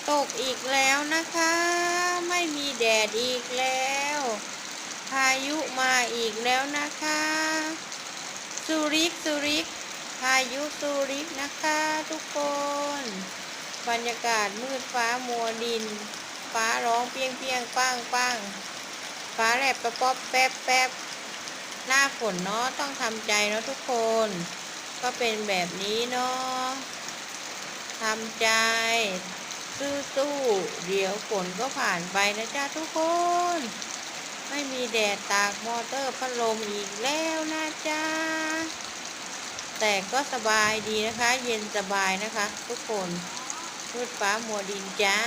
ตกอีกแล้วนะคะไม่มีแดดอีกแล้วพายุมาอีกแล้วนะคะสุริกพายุสุริกนะคะทุกคนบรรยากาศมืดฟ้ามัวดินฟ้าร้องเปียงเปียงป้างป้างฟ้าแลบประป๊อบแป๊บแป๊บหน้าฝนเนาะต้องทำใจเนาะทุกคนก็เป็นแบบนี้เนาะทำใจสู้ๆเดี๋ยวฝนก็ผ่านไปนะจ๊ะทุกคนไม่มีแดดตากมอเตอร์พัดลมอีกแล้วนะจ๊ะแต่ก็สบายดีนะคะเย็นสบายนะคะทุกคนมืดฟ้ามัวดินจ้า